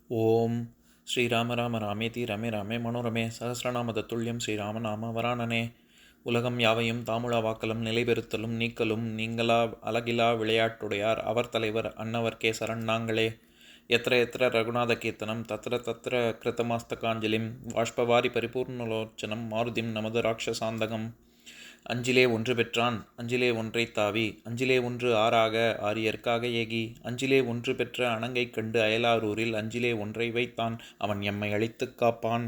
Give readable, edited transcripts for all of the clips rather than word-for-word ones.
ஓம் ஸ்ரீராம ராம ராமேதி ரமே ராமே மனோரமே சகசிரநாம தத்துல்யம் ஸ்ரீராமநாம வராணனே. உலகம் யாவையும் தாமுழா வாக்கலும் நிலைபெறுத்தலும் நீக்கலும் நீங்களா அழகிலா விளையாட்டுடையார் அவர் தலைவர் அன்னவர்க்கே சரண் நாங்களே. எத்திர எத்திர ரகுநாத கீர்த்தனம் தத்திர தத்திர கிருத்தமாஸ்தகாஞ்சலிம் வாஷ்பவாரி பரிபூர்ணலோச்சனம் மாருதிம் நமது ராட்சசாந்தகம். அஞ்சிலே ஒன்று பெற்றான் அஞ்சிலே ஒன்றை தாவி அஞ்சிலே ஒன்று ஆறாக ஆரியர்க்காக ஏகி அஞ்சிலே ஒன்று பெற்ற அணங்கை கண்டு அயலாரூரில் அஞ்சிலே ஒன்றை வைத்தான் அவன் எம்மை அழித்துக் காப்பான்.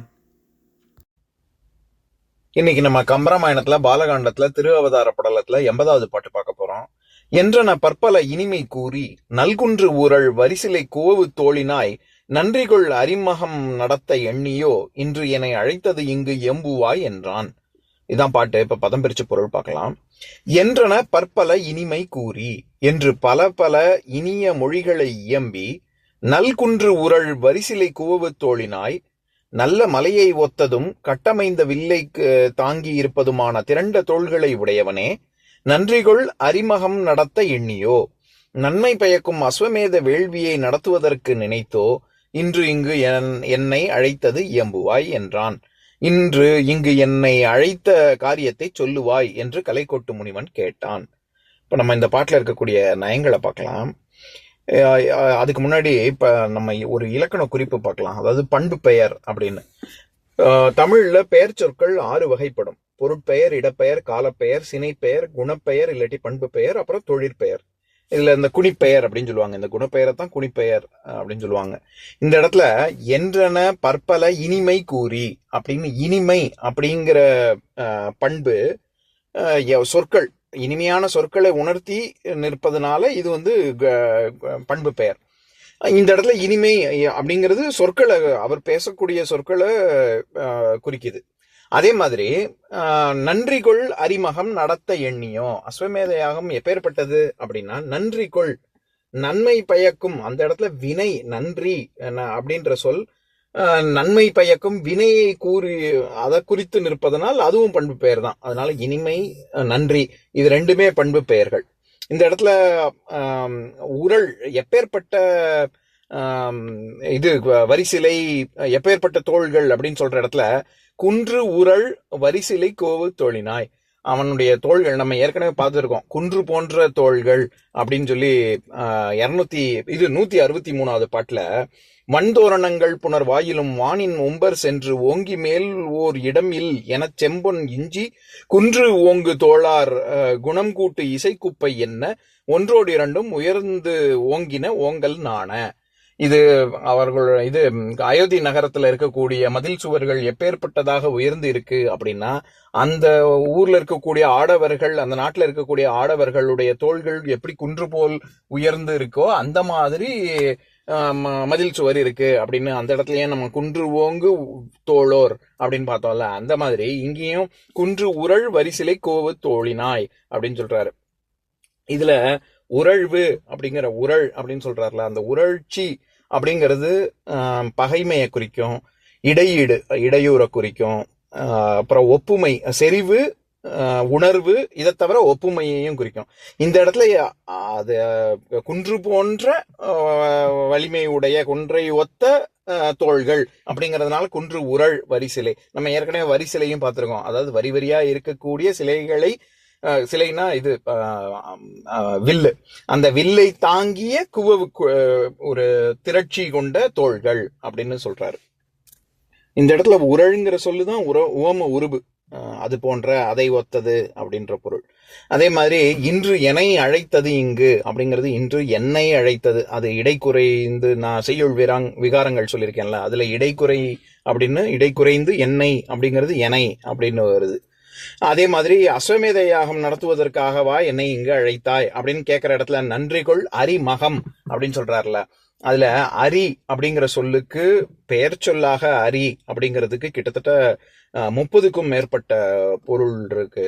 இன்னைக்கு நம்ம கம்பராமாயணத்துல பாலகாண்டத்துல திருஅவதார படலத்துல 80வது பாட்டு பார்க்க போறோம். என்றன பற்பல இனிமை கூறி நல்குன்று ஊரல் வரிசிலை குவவு தோழினாய் நன்றிகொள் அறிமகம் நடத்த எண்ணியோ இன்று என்னை அழைத்தது இங்கு எம்புவாய் என்றான். இதான் பாட்டு. இப்ப பதம் பிரிச்சு பொருள் பார்க்கலாம். என்றன பற்பல இனிமை கூறி என்று பல பல இனிய மொழிகளை இயம்பி நல்குன்று உரள் வரிசிலை குவவு தோழினாய் நல்ல மலையை ஒத்ததும் கட்டமைந்த வில்லை தாங்கி இருப்பதுமான திரண்ட தோள்களை உடையவனே நன்றிகொள் அறிமகம் நடத்த எண்ணியோ நன்மை பயக்கும் அஸ்வமேத வேள்வியை நடத்துவதற்கு நினைத்தோ இன்று இங்கு என்னை அழைத்தது இயம்புவாய் என்றான். இன்று இங்கு என்னை அழைத்த காரியத்தை சொல்லுவாய் என்று கலைக்கொட்டு முனிவன் கேட்டான். இப்ப நம்ம இந்த பாட்டுல இருக்கக்கூடிய நயங்களை பார்க்கலாம். அதுக்கு முன்னாடி இப்ப நம்ம ஒரு இலக்கண குறிப்பு பார்க்கலாம். அதாவது பண்பு பெயர் அப்படின்னு தமிழ்ல பெயர் சொற்கள் 6 வகைப்படும். பொருட்பெயர், இடப்பெயர், காலப்பெயர், சினைப்பெயர், குணப்பெயர் இல்லாட்டி பண்பு பெயர், அப்புறம் தொழிற்பெயர். இதுல இந்த குணிப்பெயர் அப்படின்னு சொல்லுவாங்க. இந்த குணப்பெயரை தான் குணிப்பெயர் அப்படின்னு சொல்லுவாங்க. இந்த இடத்துல என்றன பற்பல இனிமை கூறி அப்படின்னு இனிமை அப்படிங்கிற பண்பு சொற்கள் இனிமையான சொற்களை உணர்த்தி நிற்பதனால இது பண்பு பெயர். இந்த இடத்துல இனிமை அப்படிங்கிறது சொற்களை அவர் பேசக்கூடிய சொற்களை குறிக்குது. அதே மாதிரி நன்றிகொள் அறிமகம் நடத்த எண்ணியோ அஸ்வமேத யாகம் எப்பேற்பட்டது அப்படின்னா நன்றிகொள் நன்மை பயக்கும். அந்த இடத்துல வினை நன்றி அப்படின்ற சொல் நன்மை பயக்கும் வினையை கூறி அதை குறித்து நிற்பதனால் அதுவும் பண்பு பெயர் தான். அதனால இனிமை நன்றி இது ரெண்டுமே பண்பு பெயர்கள். இந்த இடத்துல உரல் எப்பேற்பட்ட இது வரிசிலை எப்பேற்பட்ட தோள்கள் அப்படின்னு சொல்ற இடத்துல குன்று உரள் வரிசிலை கோவு தோழினாய் அவனுடைய தோள்கள் நம்ம ஏற்கனவே பார்த்துருக்கோம். குன்று போன்ற தோள்கள் அப்படின்னு சொல்லி 163வது பாட்டுல மண்தோரணங்கள் புனர் வாயிலும் வானின் உம்பர் சென்று ஓங்கி மேல் ஓர் இடம் இல் எனச் செம்பொன் இஞ்சி குன்று ஓங்கு தோளார் குணம் கூட்டு இசைக்குப்பை என்ன ஒன்றோடு இரண்டும் உயர்ந்து ஓங்கின ஓங்கல் நாண. இது அயோத்தி நகரத்துல இருக்கக்கூடிய மதில் சுவர்கள் எப்பேற்பட்டதாக உயர்ந்து இருக்கு அப்படின்னா அந்த ஊர்ல இருக்கக்கூடிய ஆடவர்கள் அந்த நாட்டுல இருக்கக்கூடிய ஆடவர்களுடைய தோள்கள் எப்படி குன்று போல் உயர்ந்து இருக்கோ அந்த மாதிரி மதில் சுவர் இருக்கு அப்படின்னு அந்த இடத்துலயே நம்ம குன்று ஓங்கு தோளோர் அப்படின்னு பார்த்தோம்ல அந்த மாதிரி இங்கேயும் குன்று உரள் வரிசிலை கோவு தோழினாய் அப்படின்னு சொல்றாரு. இதுல உரழ்வு அப்படிங்கிற உரள் அப்படின்னு சொல்றாருல அந்த உரழ்ச்சி அப்படிங்கிறது பகைமையை குறிக்கும், இடையூறை குறிக்கும், அப்புறம் ஒப்புமை செறிவு உணர்வு இதை தவிர ஒப்புமையையும் குறிக்கும். இந்த இடத்துல அது குன்று போன்ற வலிமை உடைய குன்றை ஒத்த தோள்கள் அப்படிங்கிறதுனால குன்று உரள் வரிசிலை. நம்ம ஏற்கனவே வரிசிலையும் பார்த்திருக்கோம். அதாவது வரி வரியா இருக்கக்கூடிய சிலைனா இது வில்லு. அந்த வில்லை தாங்கிய ஒரு திரட்சி கொண்ட தோள்கள் அப்படின்னு சொல்றாரு. இந்த இடத்துல உரள்ங்கிற சொல்லுதான் உவம உருபு. அது போன்ற அதை ஒத்தது அப்படின்ற பொருள். அதே மாதிரி இன்று என்னை அழைத்தது இங்கு அப்படிங்கிறது இன்று என்னை அழைத்தது. அது இடைக்குறைந்து நான் செய்யுள் விகாரங்கள் சொல்லியிருக்கேன்ல அதுல இடைக்குறைந்து என்னை அப்படிங்கிறது என்னை அப்படின்னு வருது. அதே மாதிரி அஸ்வமேத யாகம் நடத்துவதற்காகவா என்னை இங்கு அழைத்தாய் அப்படின்னு கேட்கிற இடத்துல நன்றிகொள் அறிமகம் அப்படின்னு சொல்றாருல அதுல அரி அப்படிங்கிற சொல்லுக்கு பெயர் சொல்லாக அரி அப்படிங்கிறதுக்கு கிட்டத்தட்ட 30க்கும் மேற்பட்ட பொருள் இருக்கு.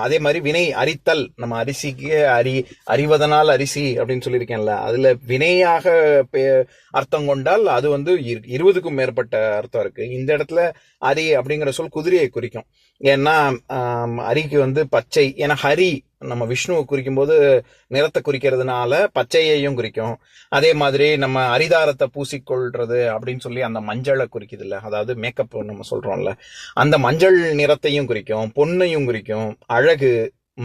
அதே மாதிரி வினை அரித்தல், நம்ம அரிசிக்கு அறிவதனால் அரிசி அப்படின்னு சொல்லியிருக்கேன்ல, அதுல வினையாக அர்த்தம் கொண்டால் அது 20க்கும் மேற்பட்ட அர்த்தம் இருக்கு. இந்த இடத்துல அரி அப்படிங்கிற சொல் குதிரையை குறிக்கும். ஏன்னா அரிக்கு பச்சை, ஏன்னா ஹரி நம்ம விஷ்ணுவை குறிக்கும் போது நிறத்தை குறிக்கிறதுனால பச்சையையும் குறிக்கும். அதே மாதிரி நம்ம அரிதாரத்தை பூசிக்கொள்றது அப்படின்னு சொல்லி அந்த மஞ்சளை குறிக்குது இல்ல, அதாவது மேக்கப் நம்ம சொல்றோம்ல, அந்த மஞ்சள் நிறத்தையும் குறிக்கும், பொன்னையும் குறிக்கும். அழகு,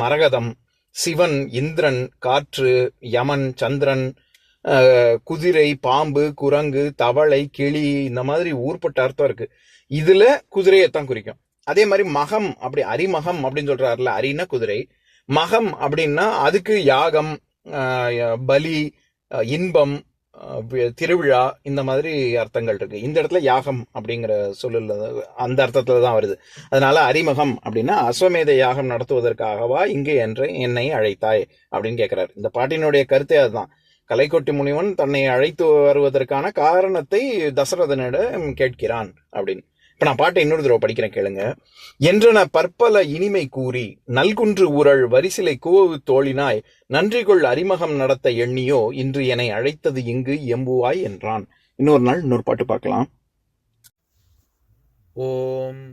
மரகதம், சிவன், இந்திரன், காற்று, யமன், சந்திரன், குதிரை, பாம்பு, குரங்கு, தவளை, கிளி, இந்த மாதிரி ஊர்பட்ட அர்த்தம் இருக்கு. இதுல குதிரையைத்தான் குறிக்கும். அதே மாதிரி மகம், அப்படி அரிமகம் அப்படின்னு சொல்றாருல, அரின்னா குதிரை, மகம் அப்படின்னா அதுக்கு யாகம், பலி, இன்பம், திருவிழா, இந்த மாதிரி அர்த்தங்கள் இருக்கு. இந்த இடத்துல யாகம் அப்படிங்கிற சொல்லுல அந்த அர்த்தத்துல தான் வருது. அதனால அரிமகம் அப்படின்னா அஸ்வமேத யாகம் நடத்துவதற்காகவா இங்கு என்னை அழைத்தாய் அப்படின்னு கேட்கிறாரு. இந்த பாட்டினுடைய கருத்தே அதுதான். கலைக்கொட்டி முனிவன் தன்னை அழைத்து வருவதற்கான காரணத்தை தசரதனிடம் கேட்கிறான் அப்படின்னு. இப்ப நான் பாட்டை இன்னொரு தடவை படிக்கிறேன், கேளுங்க. என்றன பற்பல இனிமை கூறி நல்குன்று ஊரல் வரிசிலை குவவு தோழினாய் நன்றிகொள் அரிமகம் நடத்த எண்ணியோ இன்று என்னை அழைத்தது இங்கு எம்புவாய் என்றான். இன்னொரு நாள் இன்னொரு பாட்டு பார்க்கலாம். ஓம்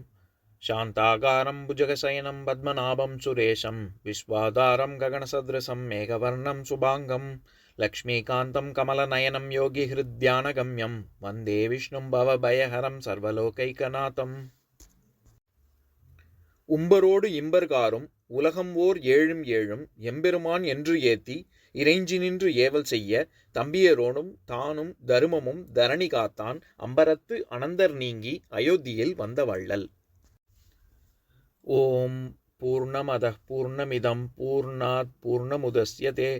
சாந்தாகாரம் புஜகசயனம் பத்மநாபம் சுரேஷம் விஸ்வாதாரம் ககனசத்ரசம் மேகவர்ணம் சுபாங்கம் லக்ஷ்மீகாந்தம் கமலநயனம் யோகி ஹிருத்யானகம்யம் வந்தே விஷ்ணும் பவபயஹரம் சர்வலோகைகநாதம். உம்பரோடு இம்பர்காரும் உலகம் ஓர் ஏழும் ஏழும் எம்பெருமான் என்று ஏத்தி இறைஞ்சி நின்று ஏவல் செய்ய தம்பியரோடும் தானும் தருமமும் தரணி காத்தான் அம்பரத்து அனந்தர் நீங்கி அயோத்தியில் வந்த வள்ளல். ஓம் பூர்ணமதః பூர்ணமிதம் பூர்ணாத் பூர்ணமுதஸ்யதே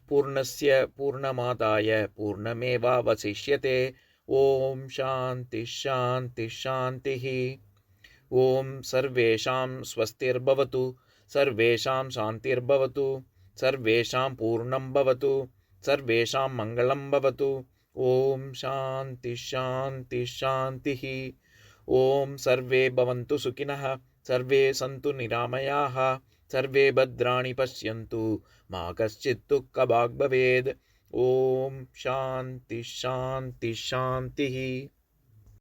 பூர்ணஸ்ய பூர்ணமாதாய பூர்ணமேவாவசிஷ்யதே. ஓம் சாந்தி சாந்தி சாந்திः. ஓம் சர்வேஷாம் ஸ்வஸ்திர்பவது சர்வேஷாம் சாந்திர்பவது சர்வேஷாம் பூர்ணம் பவது சர்வேஷாம் மங்களம் பவது. ஓம் சாந்தி சாந்தி சாந்திः. ஓம் சர்வே பவந்து சுகினः சர்வே சந்து நிராமயாः சர்வே பத்ராணி பஷ்யந்து மா கஷ்சித் துக்கபாக் பவேத். ஓம் சாந்தி சாந்தி சாந்திः.